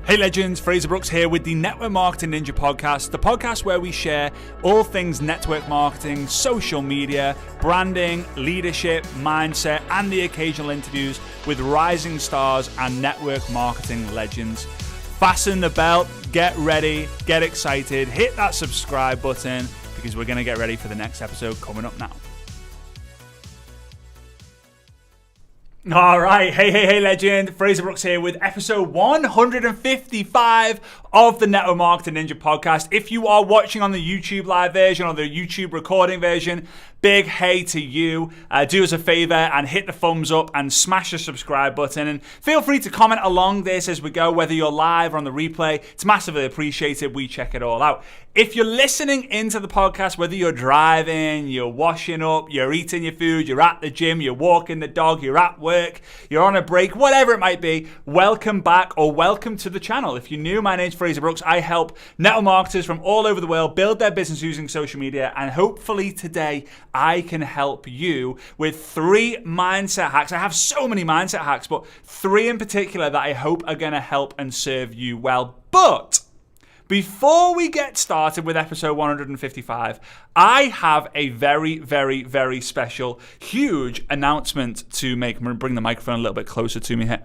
Hey legends, Fraser Brooks here with the Network Marketing Ninja podcast, the podcast where we share all things network marketing, social media, branding, leadership, mindset, and the occasional interviews with rising stars and network marketing legends. Fasten the belt, get ready, get excited, hit that subscribe button because we're going to get ready for the next episode coming up now. All right, hey, legend. Fraser Brooks here with episode 155 of the Network Marketing Ninja podcast. If you are watching on the YouTube live version or the YouTube recording version, big hey to you. Do us a favor and hit the thumbs up and smash the subscribe button. And feel free to comment along this as we go, whether you're live or on the replay. It's massively appreciated. We check it all out. If you're listening into the podcast, whether you're driving, you're washing up, you're eating your food, you're at the gym, you're walking the dog, you're at work, you're on a break, whatever it might be, welcome back or welcome to the channel. If you're new, my name's Fraser Brooks. I help network marketers from all over the world build their business using social media, and hopefully today I can help you with 3 mindset hacks. I have so many mindset hacks, but 3 in particular that I hope are going to help and serve you well. But before we get started with episode 155, I have a very, very, very special, huge announcement to make. I'm going to bring the microphone a little bit closer to me here.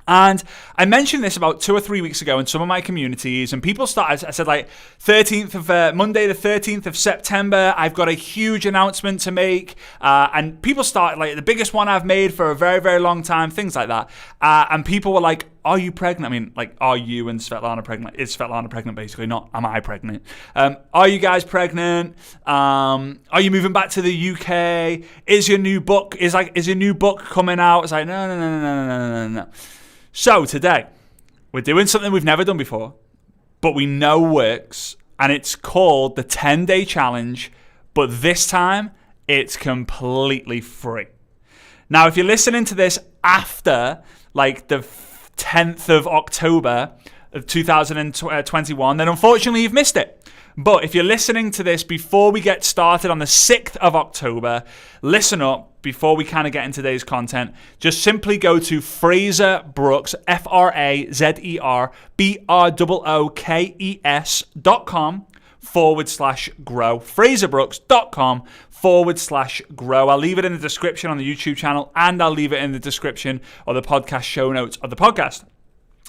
And I mentioned this about 2 or 3 weeks ago in some of my communities, and people started, I said like Monday the 13th of September, I've got a huge announcement to make. And people started like the biggest one I've made for a very, very long time, things like that. And people were like, are you pregnant? I mean, like, are you and Svetlana pregnant? Is Svetlana pregnant basically? Not, am I pregnant? Are you guys pregnant? Are you moving back to the UK? Is your new book coming out? It's like, no. So today, we're doing something we've never done before, but we know works, and it's called the 10-day challenge, but this time, it's completely free. Now, if you're listening to this after, like, the 10th of October of 2021, then unfortunately, you've missed it. But if you're listening to this before we get started on the 6th of October, listen up before we kind of get into today's content. Just simply go to Fraser Brooks, FraserBrookes.com/grow. FraserBrooks.com/grow. I'll leave it in the description on the YouTube channel, and I'll leave it in the description of the podcast show notes of the podcast.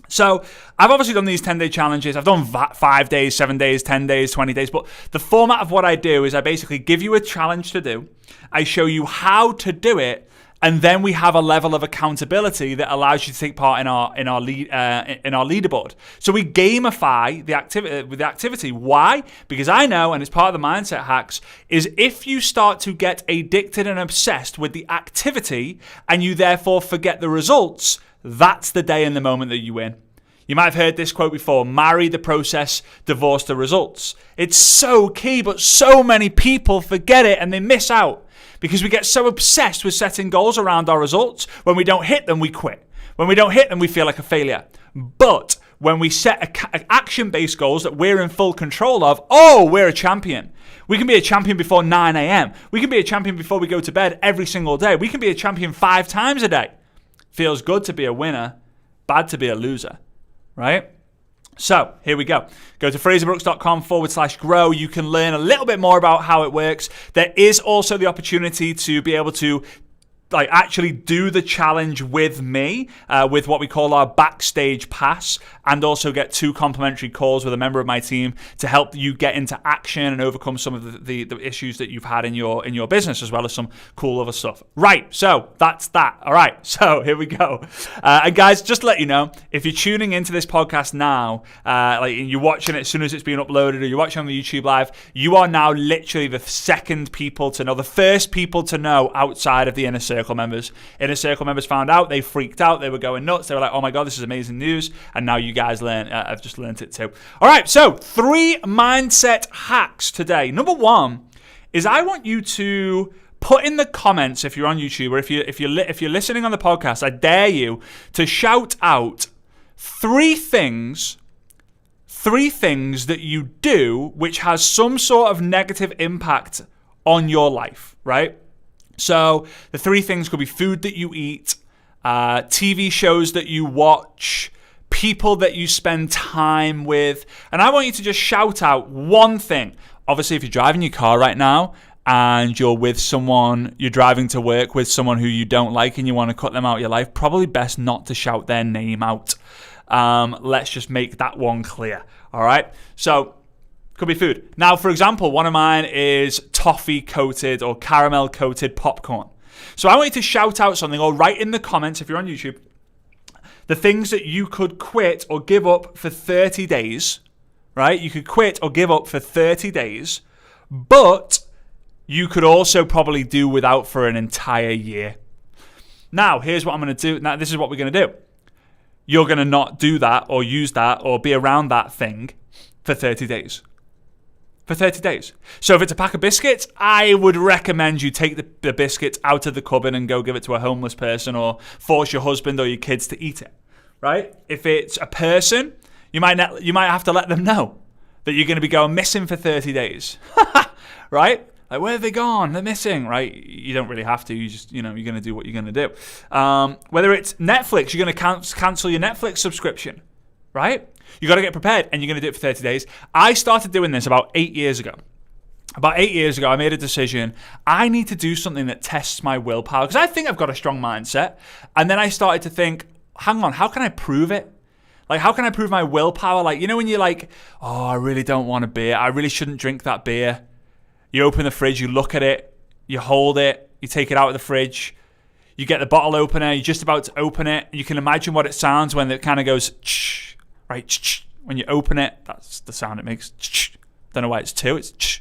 So I've obviously done these 10-day challenges. I've done 5 days, 7 days, 10 days, 20 days. But the format of what I do is I basically give you a challenge to do. I show you how to do it. And then we have a level of accountability that allows you to take part in our leaderboard. So we gamify the activity. Why? Because I know, and it's part of the mindset hacks, is if you start to get addicted and obsessed with the activity and you therefore forget the results, that's the day and the moment that you win. You might have heard this quote before: marry the process, divorce the results. It's so key, but so many people forget it and they miss out because we get so obsessed with setting goals around our results. When we don't hit them, we quit. When we don't hit them, we feel like a failure. But when we set action-based goals that we're in full control of, we're a champion. We can be a champion before 9 a.m. We can be a champion before we go to bed every single day. We can be a champion 5 times a day. Feels good to be a winner, bad to be a loser, right? So here we go. Go to FraserBrooks.com/grow. You can learn a little bit more about how it works. There is also the opportunity to be able to actually do the challenge with me with what we call our backstage pass, and also get 2 complimentary calls with a member of my team to help you get into action and overcome some of the issues that you've had in your business, as well as some cool other stuff. Right, so that's that. All right, so here we go. And guys, just to let you know, if you're tuning into this podcast now, you're watching it as soon as it's being uploaded, or you're watching on the YouTube live, you are now literally the second people to know, the first people to know outside of the Inner Circle members. Inner Circle members found out, they freaked out, they were going nuts, they were like, oh my god, this is amazing news, and now you guys I've just learned it too. All right, so 3 mindset hacks today. Number 1 is I want you to put in the comments, if you're on YouTube or if you're listening on the podcast, I dare you to shout out 3 things that you do which has some sort of negative impact on your life, right? So the 3 things could be food that you eat, TV shows that you watch, people that you spend time with. And I want you to just shout out one thing. Obviously, if you're driving your car right now and you're with someone, you're driving to work with someone who you don't like and you want to cut them out of your life, probably best not to shout their name out. Let's just make that one clear. All right. So could be food. Now, for example, one of mine is toffee coated or caramel coated popcorn. So I want you to shout out something or write in the comments if you're on YouTube the things that you could quit or give up for 30 days, right? You could quit or give up for 30 days, but you could also probably do without for an entire year. Now, here's what I'm going to do. Now, this is what we're going to do. You're going to not do that or use that or be around that thing for 30 days. For 30 days. So if it's a pack of biscuits, I would recommend you take the biscuits out of the cupboard and go give it to a homeless person or force your husband or your kids to eat it, right? If it's a person, you might have to let them know that you're going to be going missing for 30 days, right? Like, where have they gone? They're missing, right? You don't really have to. You just, you're going to do what you're going to do. Whether it's Netflix, you're going to cancel your Netflix subscription, right? You got to get prepared, and you're going to do it for 30 days. I started doing this about 8 years ago. About 8 years ago, I made a decision. I need to do something that tests my willpower because I think I've got a strong mindset. And then I started to think, hang on, how can I prove it? Like, how can I prove my willpower? Like, when you're like, oh, I really don't want a beer. I really shouldn't drink that beer. You open the fridge, you look at it, you hold it, you take it out of the fridge. You get the bottle opener, you're just about to open it. You can imagine what it sounds when it kind of goes, right? When you open it, that's the sound it makes. Don't know why it's two. It's.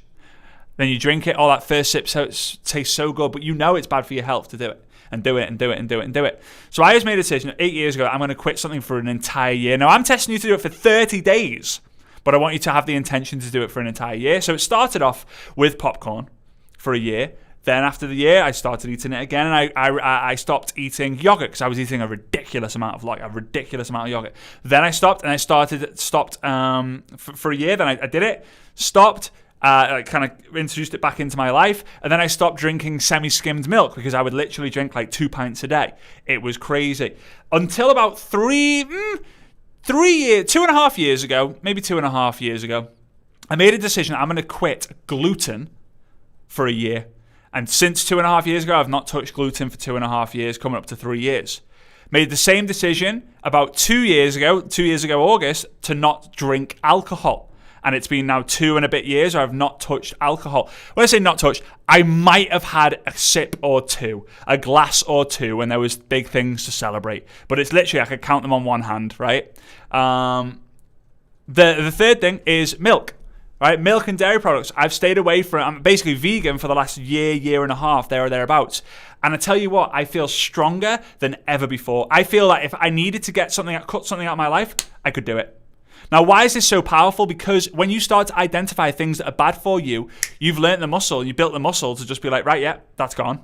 Then you drink it. All that first sip tastes so good, but it's bad for your health to do it and do it and do it and do it and do it. So I just made a decision 8 years ago. I'm going to quit something for an entire year. Now I'm testing you to do it for 30 days, but I want you to have the intention to do it for an entire year. So it started off with popcorn for a year. Then after the year, I started eating it again, and I stopped eating yogurt because I was eating a ridiculous amount of yogurt. Then I stopped, and I stopped for a year. Then I did it, stopped, I kind of introduced it back into my life, and then I stopped drinking semi-skimmed milk because I would literally drink like 2 pints a day. It was crazy until about 2.5 years ago, maybe 2.5 years ago, I made a decision. I'm going to quit gluten for a year. And since 2.5 years ago, I've not touched gluten for 2.5 years, coming up to 3 years. Made the same decision about 2 years ago, August, to not drink alcohol. And it's been now 2 and a bit years where I've not touched alcohol. When I say not touched, I might have had a sip or two, a glass or two when there was big things to celebrate. But it's literally, I could count them on one hand, right? The third thing is milk. Right, milk and dairy products. I've stayed away from it. I'm basically vegan for the last year and a half, there or thereabouts. And I tell you what, I feel stronger than ever before. I feel like if I needed to cut something out of my life, I could do it. Now, why is this so powerful? Because when you start to identify things that are bad for you, you've learned the muscle. You built the muscle to just be like, right, yeah, that's gone.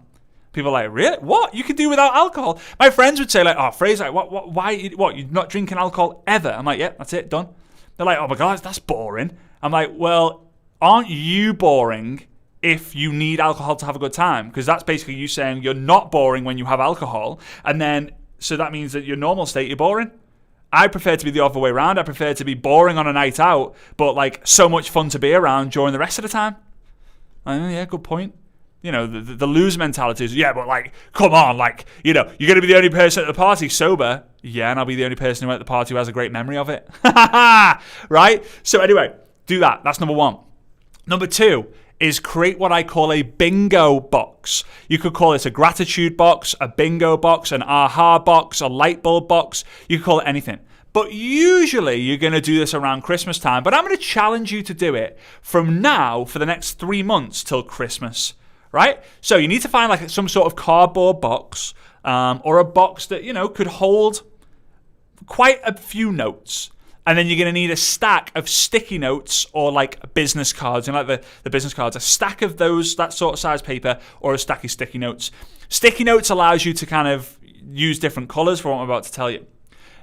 People are like, really? What? You can do without alcohol? My friends would say like, oh, Fraser, why, you're not drinking alcohol ever? I'm like, yeah, that's it, done. They're like, oh my God, that's boring. I'm like, well, aren't you boring if you need alcohol to have a good time? Because that's basically you saying you're not boring when you have alcohol. And then, so that means that your normal state, you're boring. I prefer to be the other way around. I prefer to be boring on a night out, but like so much fun to be around during the rest of the time. Yeah, good point. The loser mentality is, yeah, but like, come on, like, you're going to be the only person at the party sober. Yeah, and I'll be the only person who at the party who has a great memory of it. Right? So anyway, do that. That's number one. Number two is create what I call a bingo box. You could call it a gratitude box, a bingo box, an aha box, a light bulb box. You could call it anything. But usually you're going to do this around Christmas time. But I'm going to challenge you to do it from now for the next 3 months till Christmas. Right? So you need to find like some sort of cardboard box or a box that, could hold quite a few notes. And then you're going to need a stack of sticky notes or like business cards. Like the business cards, a stack of that sort of size paper or a stack of sticky notes. Sticky notes allows you to kind of use different colors for what I'm about to tell you.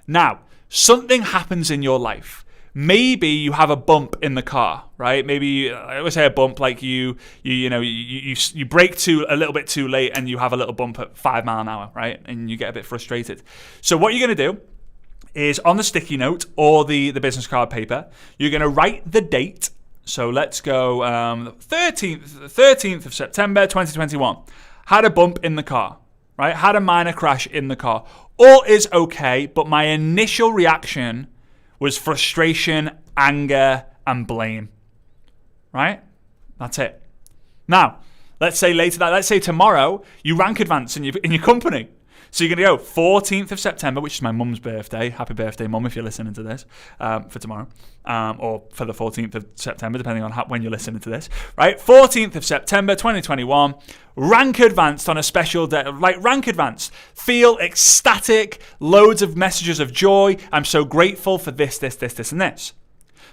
Now, something happens in your life. Maybe you have a bump in the car, right? Maybe I always say a bump, like you brake a little bit too late and you have a little bump at 5 miles an hour, right? And you get a bit frustrated. So what you're going to do is on the sticky note or the business card paper, you're going to write the date. So let's go 13th of September 2021. Had a bump in the car, right? Had a minor crash in the car. All is okay, but my initial reaction was frustration, anger, and blame, right? That's it. Now, let's say tomorrow you rank advance in your company. So you're going to go 14th of September, which is my mum's birthday. Happy birthday, mum, if you're listening to this, for tomorrow. Or for the 14th of September, depending on when you're listening to this. Right? 14th of September, 2021. Rank advanced on a special day. Like, rank advanced. Feel ecstatic. Loads of messages of joy. I'm so grateful for this, and this.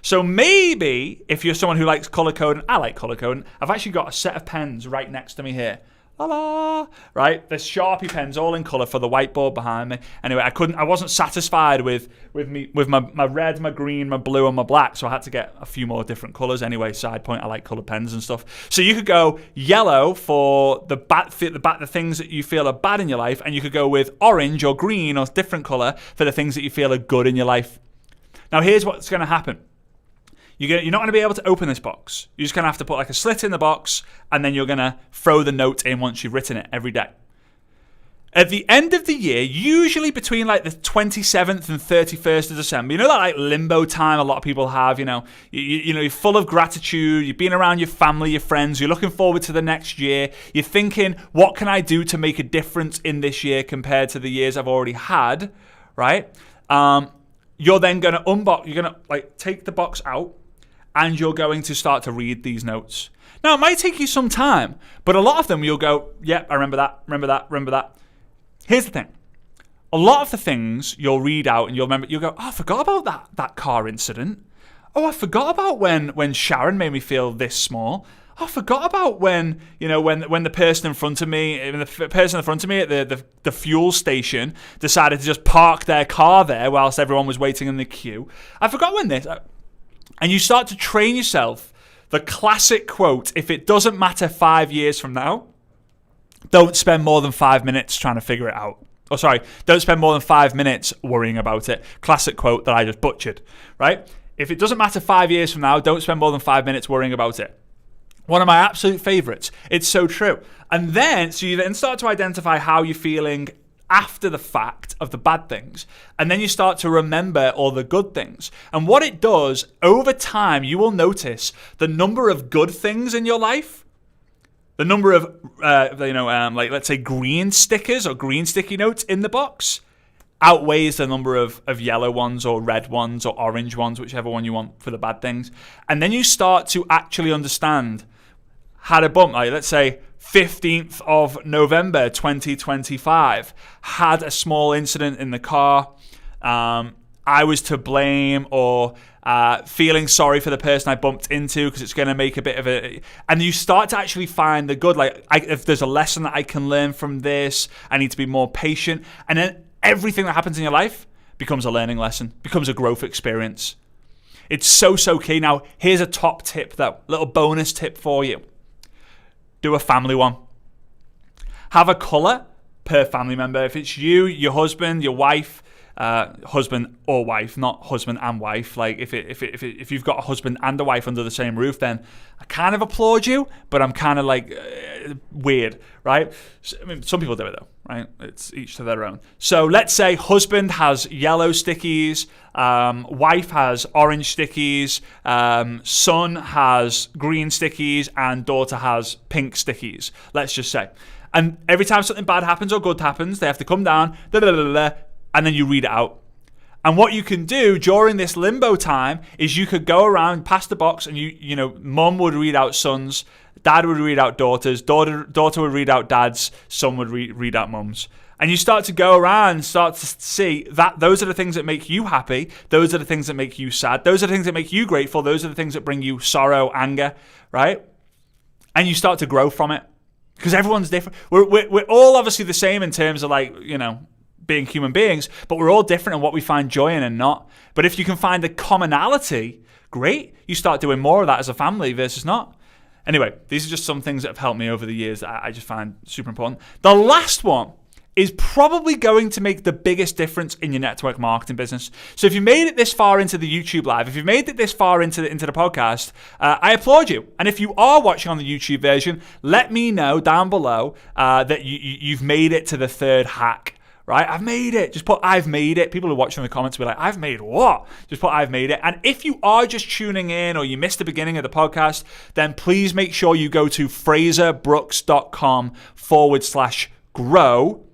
So maybe, if you're someone who likes color coding, I like color coding. I've actually got a set of pens right next to me here. La-la, right? The Sharpie pens all in colour for the whiteboard behind me. Anyway, I wasn't satisfied with my red, my green, my blue, and my black, so I had to get a few more different colours. Anyway, side point, I like coloured pens and stuff. So you could go yellow for the things that you feel are bad in your life, and you could go with orange or green or different colour for the things that you feel are good in your life. Now, here's what's going to happen. You're not going to be able to open this box. You're just going to have to put like a slit in the box, and then you're going to throw the note in once you've written it every day. At the end of the year, usually between like the 27th and 31st of December, you know that like limbo time a lot of people have, you're full of gratitude, you've been around your family, your friends, you're looking forward to the next year, you're thinking, what can I do to make a difference in this year compared to the years I've already had, right? You're then going to you're going to like take the box out, and you're going to start to read these notes. Now, it might take you some time, but a lot of them you'll go, yeah, I remember that. Here's the thing. A lot of the things you'll read out and you'll go, oh, I forgot about that car incident. Oh, I forgot about when Sharon made me feel this small. Oh, I forgot about when the person in front of me at the fuel station decided to just park their car there whilst everyone was waiting in the queue. I forgot when this... And you start to train yourself. The classic quote, if it doesn't matter 5 years from now, don't spend more than 5 minutes trying to figure it out. Don't spend more than 5 minutes worrying about it. Classic quote that I just butchered, right? If it doesn't matter 5 years from now, don't spend more than 5 minutes worrying about it. One of my absolute favorites. It's so true. And then, so you then start to identify how you're feeling after the fact of the bad things, and then you start to remember all the good things. And what it does, over time, you will notice the number of good things in your life, the number of, let's say green stickers or green sticky notes in the box outweighs the number of yellow ones or red ones or orange ones, whichever one you want for the bad things. And then you start to actually understand, had a bump, like let's say 15th of November 2025, had a small incident in the car, I was to blame, or feeling sorry for the person I bumped into because it's going to make a bit of a... And you start to actually find the good, if there's a lesson that I can learn from this, I need to be more patient. And then everything that happens in your life becomes a learning lesson, becomes a growth experience. It's so key. Now, here's a top tip though, little bonus tip for you. Do a family one. Have a colour per family member. If it's you, your husband, your wife, husband or wife, not husband and wife. Like if you've got a husband and a wife under the same roof, then I kind of applaud you, but I'm kind of like weird, right? I mean, some people do it though, right? It's each to their own. So let's say husband has yellow stickies, wife has orange stickies, son has green stickies, and daughter has pink stickies. Let's just say. And every time something bad happens or good happens, they have to come down, and then you read it out. And what you can do during this limbo time is you could go around past the box and mum would read out sons, dad would read out daughters, daughter would read out dads, son would read out mums. And you start to go around and start to see that those are the things that make you happy, those are the things that make you sad, those are the things that make you grateful, those are the things that bring you sorrow, anger, right? And you start to grow from it. Because everyone's different. We're all obviously the same in terms of being human beings, but we're all different in what we find joy in and not. But if you can find a commonality, great. You start doing more of that as a family versus not. Anyway, these are just some things that have helped me over the years that I just find super important. The last one is probably going to make the biggest difference in your network marketing business. So if you made it this far into the YouTube live, if you've made it this far into the podcast, I applaud you. And if you are watching on the YouTube version, let me know down below that you've made it to the third hack. Right? I've made it. Just put I've made it. People who are watching in the comments will be like, I've made what? Just put I've made it. And if you are just tuning in or you missed the beginning of the podcast, then please make sure you go to fraserbrooks.com/grow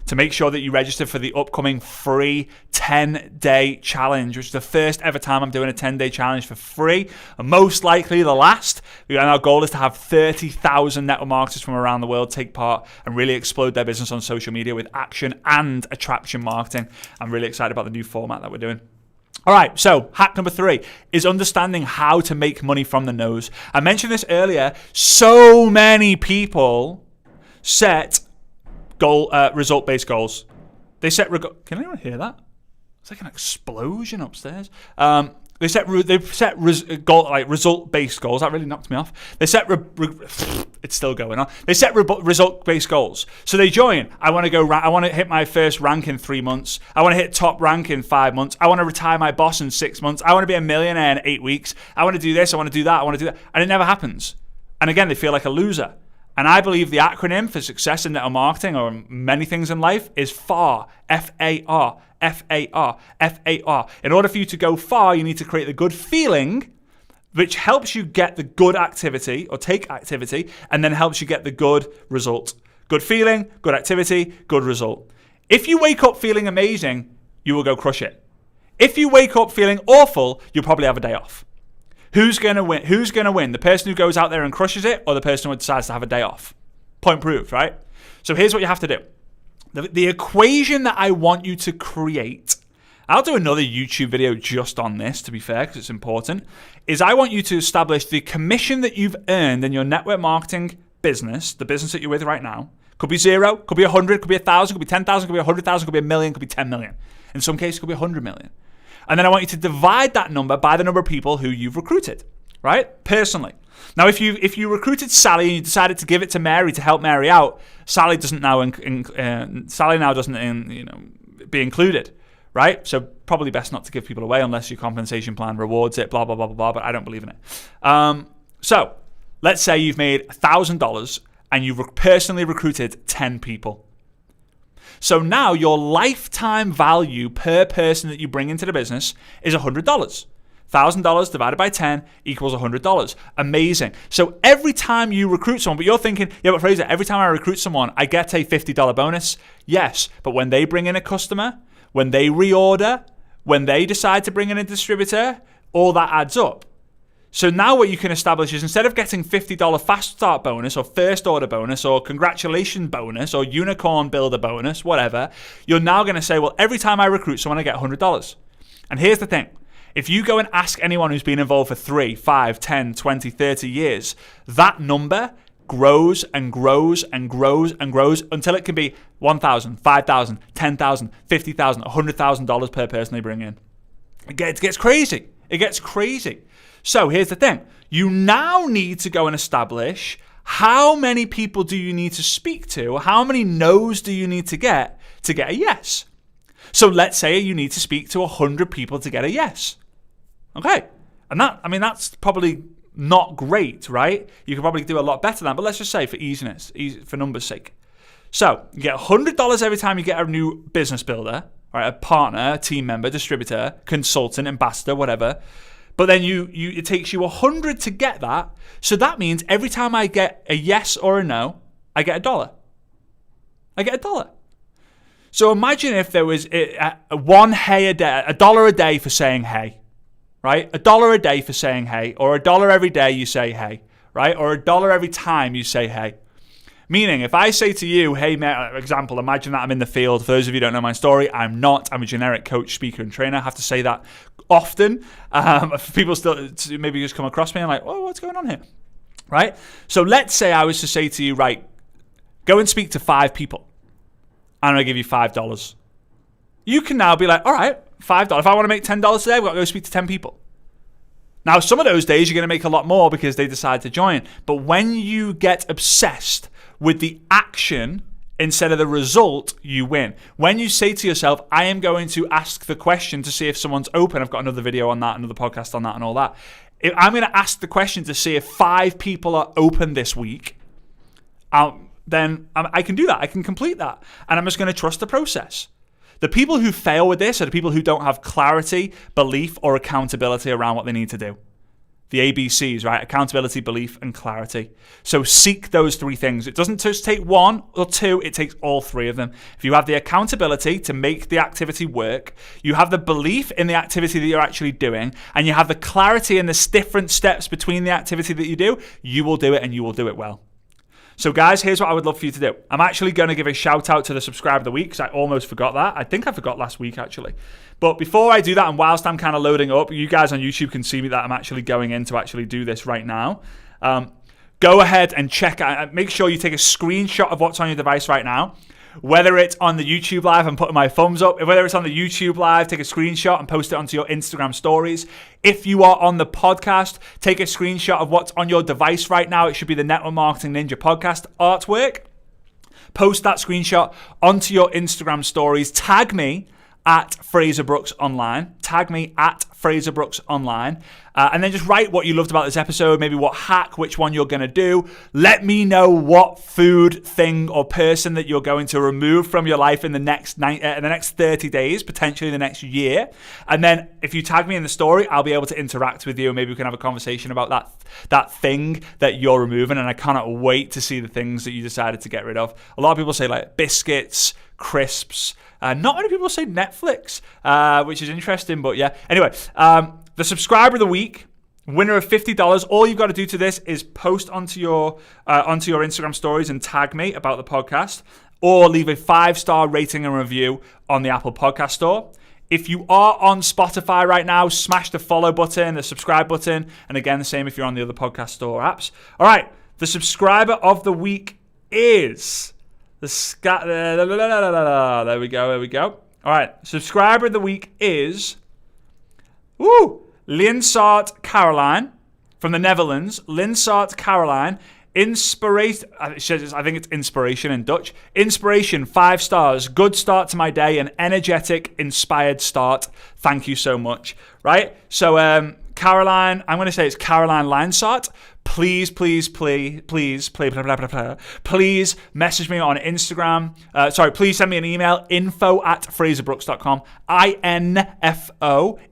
to make sure that you register for the upcoming free 10-day challenge, which is the first ever time I'm doing a 10-day challenge for free, and most likely the last. And our goal is to have 30,000 network marketers from around the world take part and really explode their business on social media with action and attraction marketing. I'm really excited about the new format that we're doing. All right, so hack number 3 is understanding how to make money from the nose. I mentioned this earlier. So many people set result-based goals. They set. Can anyone hear that? It's like an explosion upstairs. They set result-based goals. That really knocked me off. They set. It's still going on. They set result-based goals. So they join. I want to go. I want to hit my first rank in 3 months. I want to hit top rank in 5 months. I want to retire my boss in 6 months. I want to be a millionaire in 8 weeks. I want to do this. I want to do that. I want to do that. And it never happens. And again, they feel like a loser. And I believe the acronym for success in network marketing or many things in life is FAR. F-A-R. F-A-R. F-A-R. In order for you to go far, you need to create the good feeling, which helps you get the good activity or take activity, and then helps you get the good result. Good feeling, good activity, good result. If you wake up feeling amazing, you will go crush it. If you wake up feeling awful, you'll probably have a day off. Who's going to win? Who's going to win? The person who goes out there and crushes it, or the person who decides to have a day off? Point proved, right? So here's what you have to do. The equation that I want you to create, I'll do another YouTube video just on this, to be fair, because it's important, is I want you to establish the commission that you've earned in your network marketing business, the business that you're with right now. Could be 0, could be 100, could be 1,000, could be 10,000, could be 100,000, could be 1 million, could be 10 million. In some cases, it could be 100 million. And then I want you to divide that number by the number of people who you've recruited, right? Personally. Now, if you recruited Sally and you decided to give it to Mary to help Mary out, Sally doesn't now be included, right? So probably best not to give people away unless your compensation plan rewards it, blah, blah, blah, blah, blah, but I don't believe in it. So let's say you've made $1,000 and you've personally recruited 10 people. So now your lifetime value per person that you bring into the business is $100. $1,000 divided by 10 equals $100. Amazing. So every time you recruit someone, but you're thinking, yeah, but Fraser, every time I recruit someone, I get a $50 bonus. Yes, but when they bring in a customer, when they reorder, when they decide to bring in a distributor, all that adds up. So now what you can establish is instead of getting $50 fast start bonus or first order bonus or congratulations bonus or unicorn builder bonus, whatever, you're now going to say, well, every time I recruit someone, I get $100. And here's the thing. If you go and ask anyone who's been involved for 3, 5, 10, 20, 30 years, that number grows and grows and grows and grows until it can be $1,000, $5,000, $10,000, $50,000, $100,000 per person they bring in. It gets crazy. It gets crazy. So here's the thing. You now need to go and establish how many people do you need to speak to, how many no's do you need to get a yes. So let's say you need to speak to 100 people to get a yes. Okay. And that's probably not great, right? You could probably do a lot better than that, but let's just say for easiness, for numbers' sake. So you get $100 every time you get a new business builder, right? A partner, a team member, distributor, consultant, ambassador, whatever. But then it takes you 100 to get that. So that means every time I get a yes or a no, I get $1. I get $1. So imagine if there was one hey a day, $1 a day for saying hey, right? $1 a day for saying hey, or $1 every day you say hey, right? Or $1 every time you say hey. Meaning, if I say to you, hey, mate, example, imagine that I'm in the field. For those of you who don't know my story, I'm not. I'm a generic coach, speaker, and trainer. I have to say that often. People still maybe just come across me and like, oh, what's going on here? Right? So let's say I was to say to you, right, go and speak to 5 people. I'm going to give you $5. You can now be like, all right, $5. If I want to make $10 today, I've got to go speak to 10 people. Now, some of those days you're going to make a lot more because they decide to join. But when you get obsessed with the action instead of the result, you win. When you say to yourself, I am going to ask the question to see if someone's open. I've got another video on that, another podcast on that and all that. If I'm going to ask the question to see if 5 people are open this week, then I can do that. I can complete that. And I'm just going to trust the process. The people who fail with this are the people who don't have clarity, belief, or accountability around what they need to do. The ABCs, right? Accountability, belief, and clarity. So seek those 3 things. It doesn't just take 1 or 2, it takes all 3 of them. If you have the accountability to make the activity work, you have the belief in the activity that you're actually doing, and you have the clarity in the different steps between the activity that you do, you will do it and you will do it well. So guys, here's what I would love for you to do. I'm actually going to give a shout out to the subscriber of the week because I almost forgot that. I think I forgot last week actually. But before I do that, and whilst I'm kind of loading up, you guys on YouTube can see me that I'm actually going in to actually do this right now. Go ahead and check out. Make sure you take a screenshot of what's on your device right now. Whether it's on the YouTube live, I'm putting my thumbs up. Whether it's on the YouTube live, take a screenshot and post it onto your Instagram stories. If you are on the podcast, take a screenshot of what's on your device right now. It should be the Network Marketing Ninja podcast artwork. Post that screenshot onto your Instagram stories. Tag me at Fraser Brooks Online. Tag me at Fraser Brooks Online. And then just write what you loved about this episode, maybe what hack, which one you're going to do. Let me know what food, thing, or person that you're going to remove from your life in the next 30 days, potentially the next year. And then if you tag me in the story, I'll be able to interact with you. And maybe we can have a conversation about that thing that you're removing. And I cannot wait to see the things that you decided to get rid of. A lot of people say like biscuits, crisps. Not many people say Netflix, which is interesting, but yeah. Anyway, the subscriber of the week, winner of $50. All you've got to do to this is post onto your Instagram stories and tag me about the podcast, or leave a 5-star rating and review on the Apple Podcast Store. If you are on Spotify right now, smash the follow button, the subscribe button, and again, the same if you're on the other podcast store apps. All right, the subscriber of the week is... There we go. All right, subscriber of the week is Linsart Caroline from the Netherlands. Linsart Caroline. Inspiration. I think it's inspiration in Dutch. Inspiration, 5 stars. Good start to my day. An energetic, inspired start. Thank you so much. Right. So Caroline. I'm going to say it's Caroline Linsart. Please message me on Instagram. Please send me an email, info@fraserbrooks.com.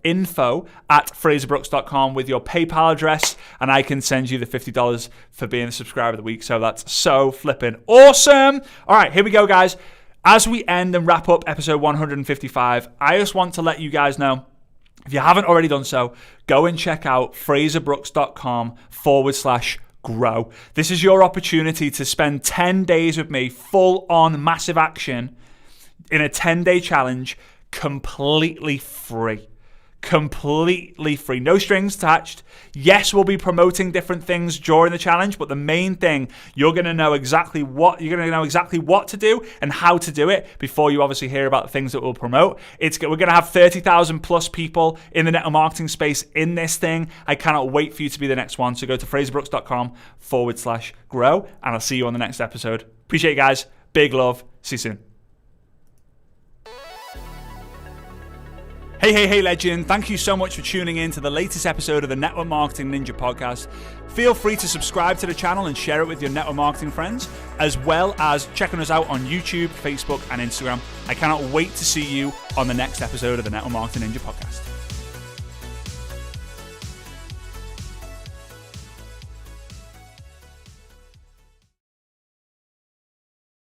info@fraserbrooks.com with your PayPal address, and I can send you the $50 for being a subscriber of the week. So that's so flipping awesome. All right, here we go, guys. As we end and wrap up episode 155, I just want to let you guys know, if you haven't already done so, go and check out fraserbrooks.com/grow. This is your opportunity to spend 10 days with me, full on massive action in a 10-day challenge, completely free. Completely free. No strings attached. Yes, we'll be promoting different things during the challenge, but the main thing, you're going to know exactly what to do and how to do it before you obviously hear about the things that we'll promote. We're going to have 30,000 plus people in the network marketing space in this thing. I cannot wait for you to be the next one. So go to fraserbrooks.com/grow, and I'll see you on the next episode. Appreciate you guys. Big love. See you soon. Hey, legend. Thank you so much for tuning in to the latest episode of the Network Marketing Ninja podcast. Feel free to subscribe to the channel and share it with your network marketing friends, as well as checking us out on YouTube, Facebook, and Instagram. I cannot wait to see you on the next episode of the Network Marketing Ninja podcast.